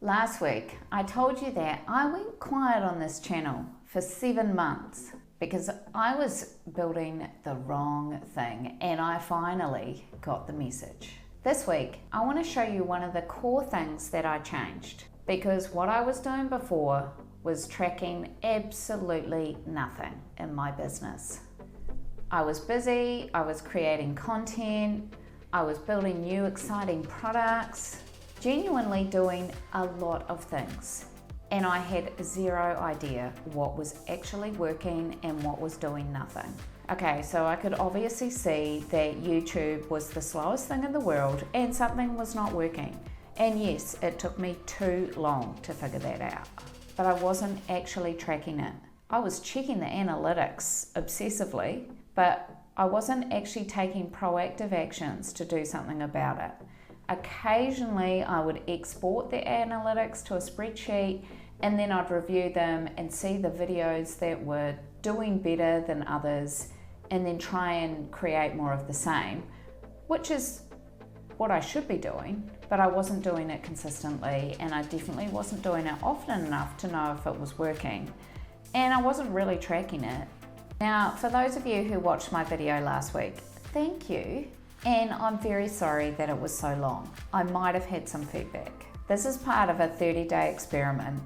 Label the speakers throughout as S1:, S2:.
S1: Last week, I told you that I went quiet on this channel for 7 months because I was building the wrong thing and I finally got the message. This week, I want to show you one of the core things that I changed because what I was doing before was tracking absolutely nothing in my business. I was busy, I was creating content, I was building new exciting products, genuinely doing a lot of things, and I had zero idea what was actually working and what was doing nothing. Okay, so I could obviously see that YouTube was the slowest thing in the world and something was not working. And yes, it took me too long to figure that out, but I wasn't actually tracking it. I was checking the analytics obsessively, but I wasn't actually taking proactive actions to do something about it. Occasionally, I would export the analytics to a spreadsheet and then I'd review them and see the videos that were doing better than others and then try and create more of the same, which is what I should be doing, but I wasn't doing it consistently and I definitely wasn't doing it often enough to know if it was working. And I wasn't really tracking it. Now, for those of you who watched my video last week, thank you. And I'm very sorry that it was so long. I might have had some feedback. This is part of a 30-day experiment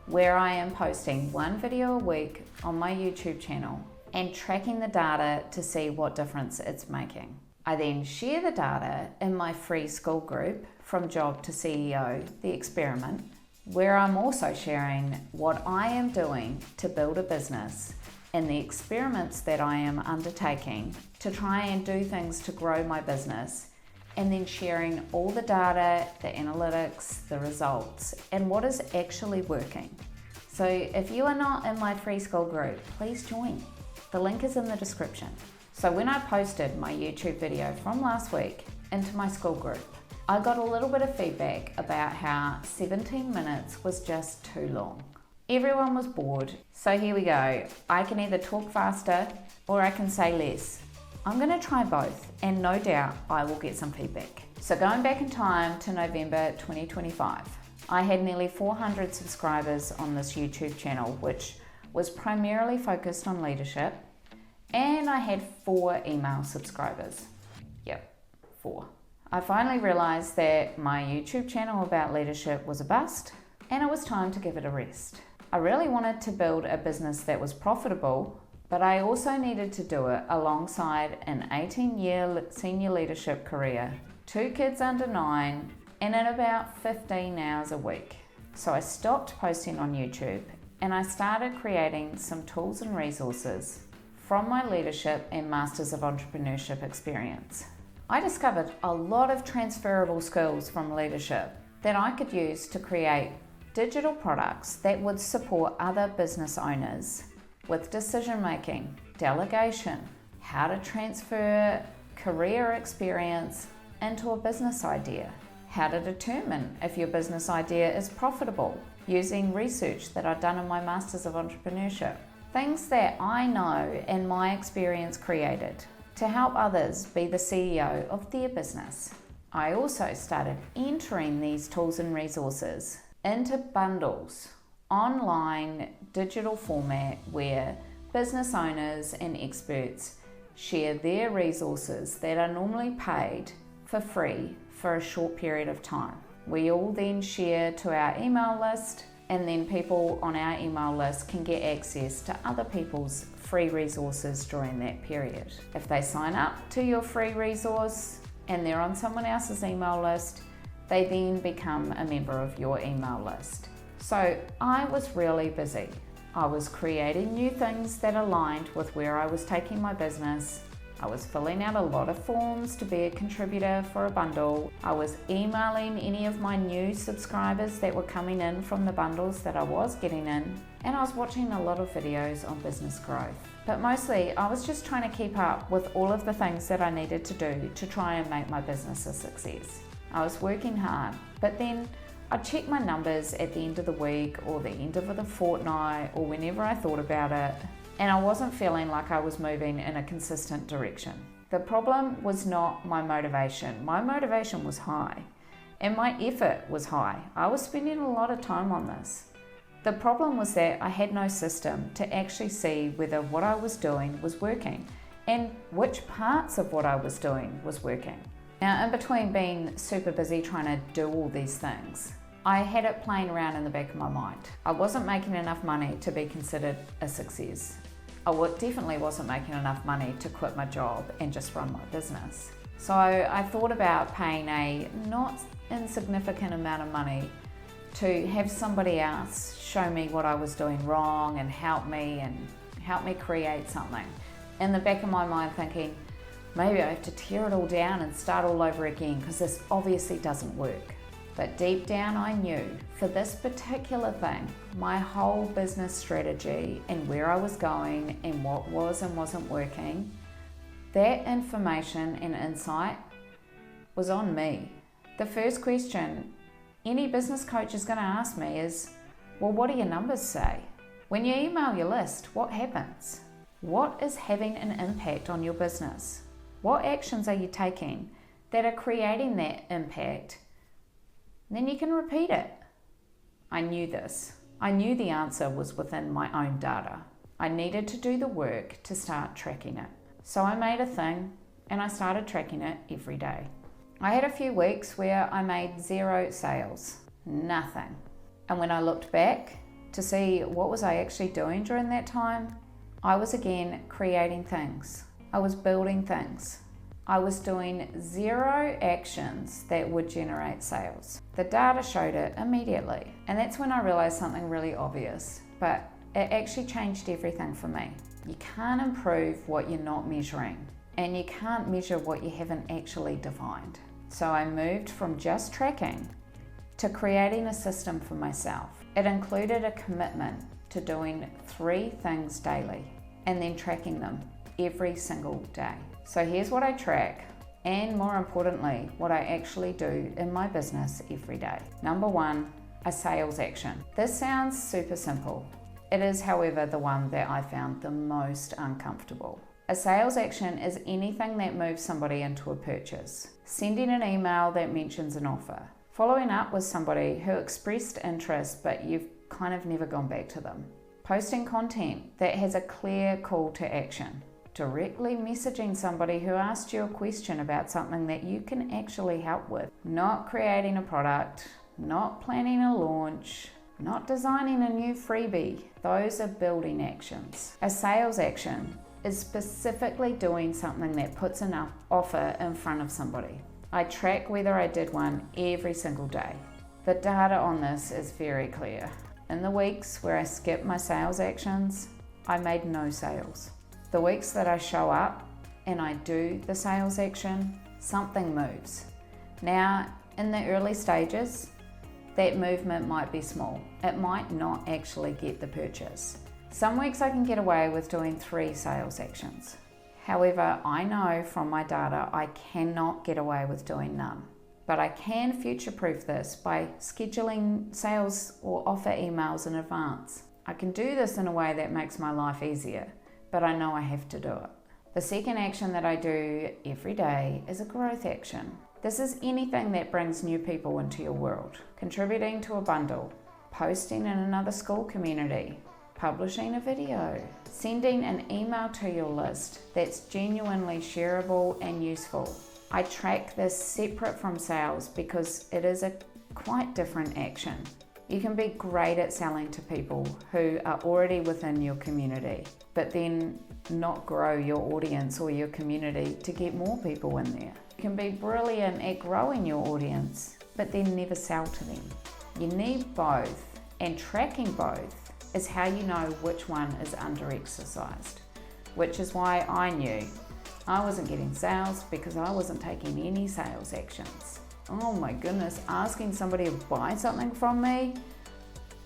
S1: where I am posting one video a week on my YouTube channel and tracking the data to see what difference it's making. I then share the data in my free Skool group, From Job to CEO, the experiment, where I'm also sharing what I am doing to build a business and the experiments that I am undertaking to try and do things to grow my business, and then sharing all the data, the analytics, the results, and what is actually working. So if you are not in my free Skool group, please join. The link is in the description. So when I posted my YouTube video from last week into my Skool group, I got a little bit of feedback about how 17 minutes was just too long. Everyone was bored, so here we go. I can either talk faster or I can say less. I'm going to try both and no doubt I will get some feedback. So going back in time to November 2025, I had nearly 400 subscribers on this YouTube channel, which was primarily focused on leadership, and I had 4 email subscribers. Yep, 4. I finally realized that my YouTube channel about leadership was a bust and it was time to give it a rest. I really wanted to build a business that was profitable, but I also needed to do it alongside an 18-year senior leadership career, 2 kids under 9, and in about 15 hours a week. So I stopped posting on YouTube and I started creating some tools and resources from my leadership and Masters of Entrepreneurship experience. I discovered a lot of transferable skills from leadership that I could use to create digital products that would support other business owners with decision making, delegation, how to transfer career experience into a business idea, how to determine if your business idea is profitable using research that I've done in my Masters of Entrepreneurship. Things that I know and my experience created to help others be the CEO of their business. I also started entering these tools and resources into bundles, online digital format where business owners and experts share their resources that are normally paid for free for a short period of time. We all then share to our email list, and then people on our email list can get access to other people's free resources during that period. If they sign up to your free resource and they're on someone else's email list, they then become a member of your email list. So I was really busy. I was creating new things that aligned with where I was taking my business. I was filling out a lot of forms to be a contributor for a bundle. I was emailing any of my new subscribers that were coming in from the bundles that I was getting in. And I was watching a lot of videos on business growth. But mostly I was just trying to keep up with all of the things that I needed to do to try and make my business a success. I was working hard, but then I'd check my numbers at the end of the week or the end of the fortnight or whenever I thought about it, and I wasn't feeling like I was moving in a consistent direction. The problem was not my motivation. My motivation was high, and my effort was high. I was spending a lot of time on this. The problem was that I had no system to actually see whether what I was doing was working and which parts of what I was doing was working. Now, in between being super busy trying to do all these things, I had it playing around in the back of my mind. I wasn't making enough money to be considered a success. I definitely wasn't making enough money to quit my job and just run my business. So I thought about paying a not insignificant amount of money to have somebody else show me what I was doing wrong and help me create something. In the back of my mind thinking, maybe I have to tear it all down and start all over again because this obviously doesn't work. But deep down I knew for this particular thing, my whole business strategy and where I was going and what was and wasn't working, that information and insight was on me. The first question any business coach is going to ask me is, well, what do your numbers say? When you email your list, what happens? What is having an impact on your business? What actions are you taking that are creating that impact? And then you can repeat it. I knew this. I knew the answer was within my own data. I needed to do the work to start tracking it. So I made a thing and I started tracking it every day. I had a few weeks where I made 0 sales, nothing. And when I looked back to see what was I actually doing during that time, I was again creating things. I was building things. I was doing 0 actions that would generate sales. The data showed it immediately. And that's when I realized something really obvious, but it actually changed everything for me. You can't improve what you're not measuring, and you can't measure what you haven't actually defined. So I moved from just tracking to creating a system for myself. It included a commitment to doing 3 things daily and then tracking them every single day. So here's what I track, and more importantly, what I actually do in my business every day. Number 1, a sales action. This sounds super simple. It is, however, the one that I found the most uncomfortable. A sales action is anything that moves somebody into a purchase. Sending an email that mentions an offer. Following up with somebody who expressed interest but you've kind of never gone back to them. Posting content that has a clear call to action. Directly messaging somebody who asked you a question about something that you can actually help with. Not creating a product, not planning a launch, not designing a new freebie. Those are building actions. A sales action is specifically doing something that puts an offer in front of somebody. I track whether I did one every single day. The data on this is very clear. In the weeks where I skipped my sales actions, I made no sales. The weeks that I show up and I do the sales action, something moves. Now, in the early stages, that movement might be small. It might not actually get the purchase. Some weeks I can get away with doing 3 sales actions. However, I know from my data I cannot get away with doing none. But I can future-proof this by scheduling sales or offer emails in advance. I can do this in a way that makes my life easier, but I know I have to do it. The second action that I do every day is a growth action. This is anything that brings new people into your world. Contributing to a bundle, posting in another Skool community, publishing a video, sending an email to your list that's genuinely shareable and useful. I track this separate from sales because it is a quite different action. You can be great at selling to people who are already within your community, but then not grow your audience or your community to get more people in there. You can be brilliant at growing your audience, but then never sell to them. You need both, and tracking both is how you know which one is under-exercised, which is why I knew I wasn't getting sales because I wasn't taking any sales actions. Oh my goodness, asking somebody to buy something from me?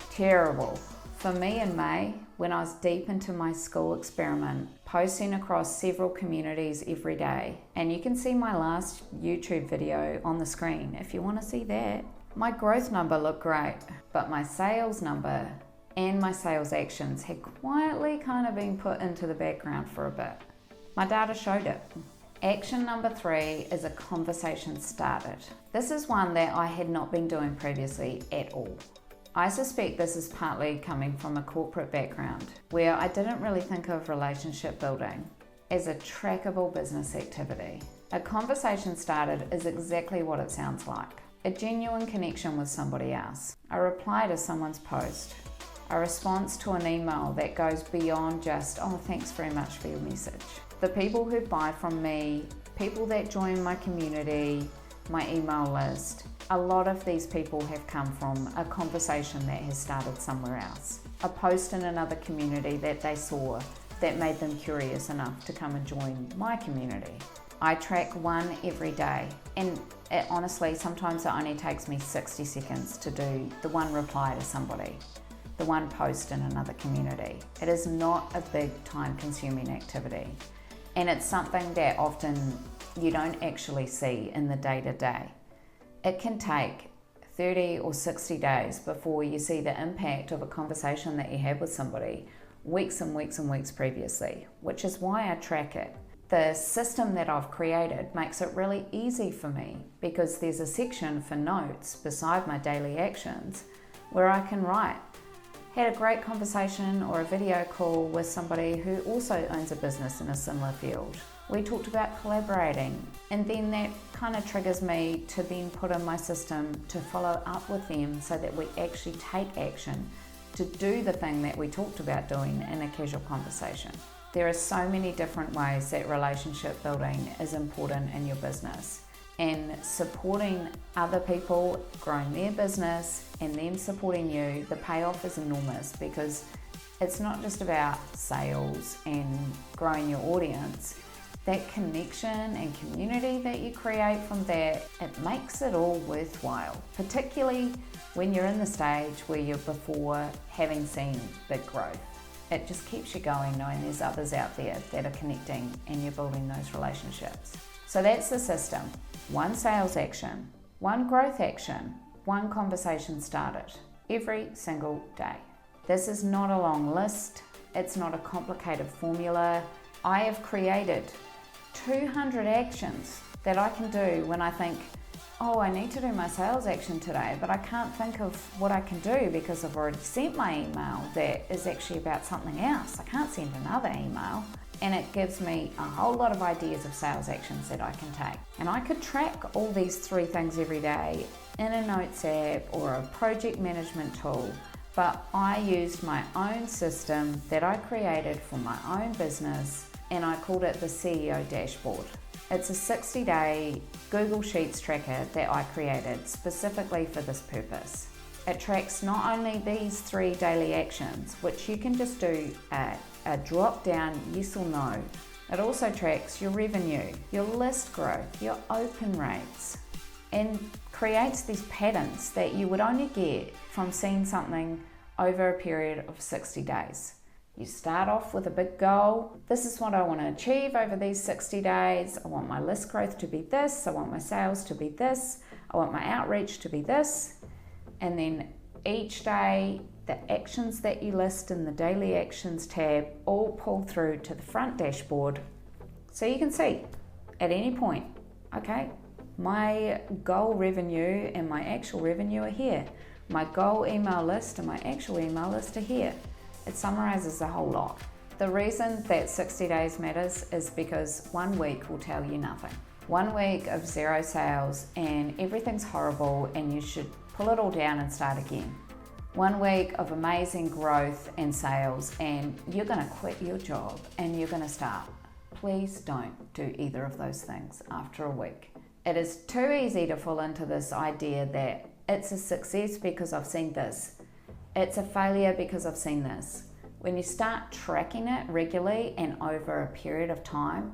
S1: Terrible. For me in May, when I was deep into my Skool experiment, posting across several communities every day, and you can see my last YouTube video on the screen if you want to see that. My growth number looked great, but my sales number and my sales actions had quietly kind of been put into the background for a bit. My data showed it. Action number 3 is a conversation started. This is one that I had not been doing previously at all. I suspect this is partly coming from a corporate background where I didn't really think of relationship building as a trackable business activity. A conversation started is exactly what it sounds like. A genuine connection with somebody else, a reply to someone's post, a response to an email that goes beyond just, oh, thanks very much for your message. The people who buy from me, people that join my community, my email list, a lot of these people have come from a conversation that has started somewhere else. A post in another community that they saw that made them curious enough to come and join my community. I track one every day, and honestly, sometimes it only takes me 60 seconds to do the one reply to somebody, the one post in another community. It is not a big time-consuming activity, and it's something that often you don't actually see in the day-to-day. It can take 30 or 60 days before you see the impact of a conversation that you had with somebody weeks and weeks and weeks previously, which is why I track it. The system that I've created makes it really easy for me because there's a section for notes beside my daily actions where I can write, had a great conversation or a video call with somebody who also owns a business in a similar field. We talked about collaborating, and then that kind of triggers me to then put in my system to follow up with them so that we actually take action to do the thing that we talked about doing in a casual conversation. There are so many different ways that relationship building is important in your business, and supporting other people, growing their business, and them supporting you, the payoff is enormous because it's not just about sales and growing your audience. That connection and community that you create from that, it makes it all worthwhile, particularly when you're in the stage where you're before having seen big growth. It just keeps you going knowing there's others out there that are connecting and you're building those relationships. So that's the system. One sales action, one growth action, one conversation started every single day. This is not a long list. It's not a complicated formula. I have created 200 actions that I can do when I think, oh, I need to do my sales action today, but I can't think of what I can do because I've already sent my email that is actually about something else. I can't send another email. And it gives me a whole lot of ideas of sales actions that I can take. And I could track all these 3 things every day in a notes app or a project management tool, but I used my own system that I created for my own business, and I called it the CEO dashboard. It's a 60-day Google Sheets tracker that I created specifically for this purpose. It tracks not only these 3 daily actions, which you can just do a drop down yes or no. It also tracks your revenue, your list growth, your open rates, and creates these patterns that you would only get from seeing something over a period of 60 days. You start off with a big goal. This is what I want to achieve over these 60 days. I want my list growth to be this. I want my sales to be this. I want my outreach to be this. And then each day, the actions that you list in the daily actions tab all pull through to the front dashboard so you can see at any point, okay, my goal revenue and my actual revenue are here. My goal email list and my actual email list are here. It summarizes a whole lot. The reason that 60 days matters is because 1 week will tell you nothing. 1 week of 0 sales and everything's horrible and you should pull it all down and start again. 1 week of amazing growth and sales and you're going to quit your job and you're going to start. Please don't do either of those things after a week. It is too easy to fall into this idea that it's a success because I've seen this. It's a failure because I've seen this. When you start tracking it regularly and over a period of time,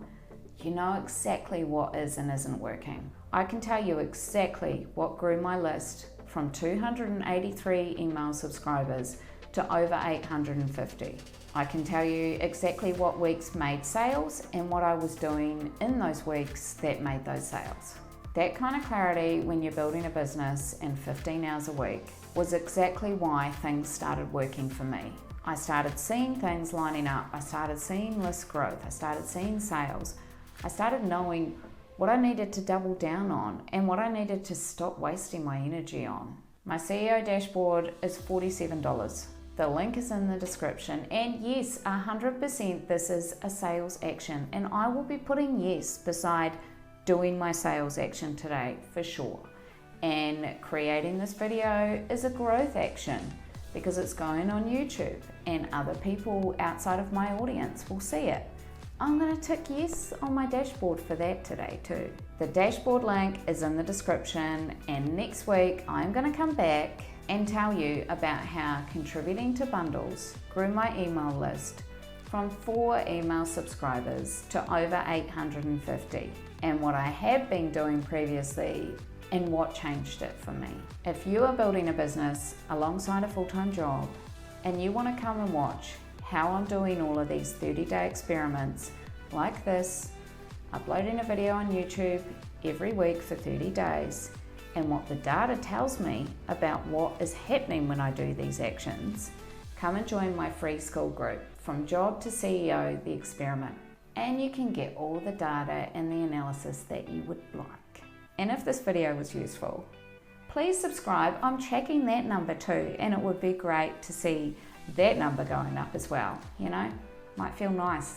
S1: you know exactly what is and isn't working. I can tell you exactly what grew my list from 283 email subscribers to over 850. I can tell you exactly what weeks made sales and what I was doing in those weeks that made those sales. That kind of clarity when you're building a business in 15 hours a week was exactly why things started working for me. I started seeing things lining up. I started seeing list growth. I started seeing sales. I started knowing what I needed to double down on and what I needed to stop wasting my energy on. My CEO dashboard is $47. The link is in the description, and yes, 100% this is a sales action, and I will be putting yes beside doing my sales action today for sure. And creating this video is a growth action because it's going on YouTube and other people outside of my audience will see it. I'm going to tick yes on my dashboard for that today too. The dashboard link is in the description, and next week I'm going to come back and tell you about how contributing to bundles grew my email list from 4 email subscribers to over 850, and what I have been doing previously and what changed it for me. If you are building a business alongside a full-time job and you want to come and watch how I'm doing all of these 30-day experiments like this, uploading a video on YouTube every week for 30 days, and what the data tells me about what is happening when I do these actions, come and join my free Skool group, From Job to CEO, the Experiment, and you can get all the data and the analysis that you would like. And if this video was useful, please subscribe. I'm checking that number too, and it would be great to see that number going up as well. You know, might feel nice.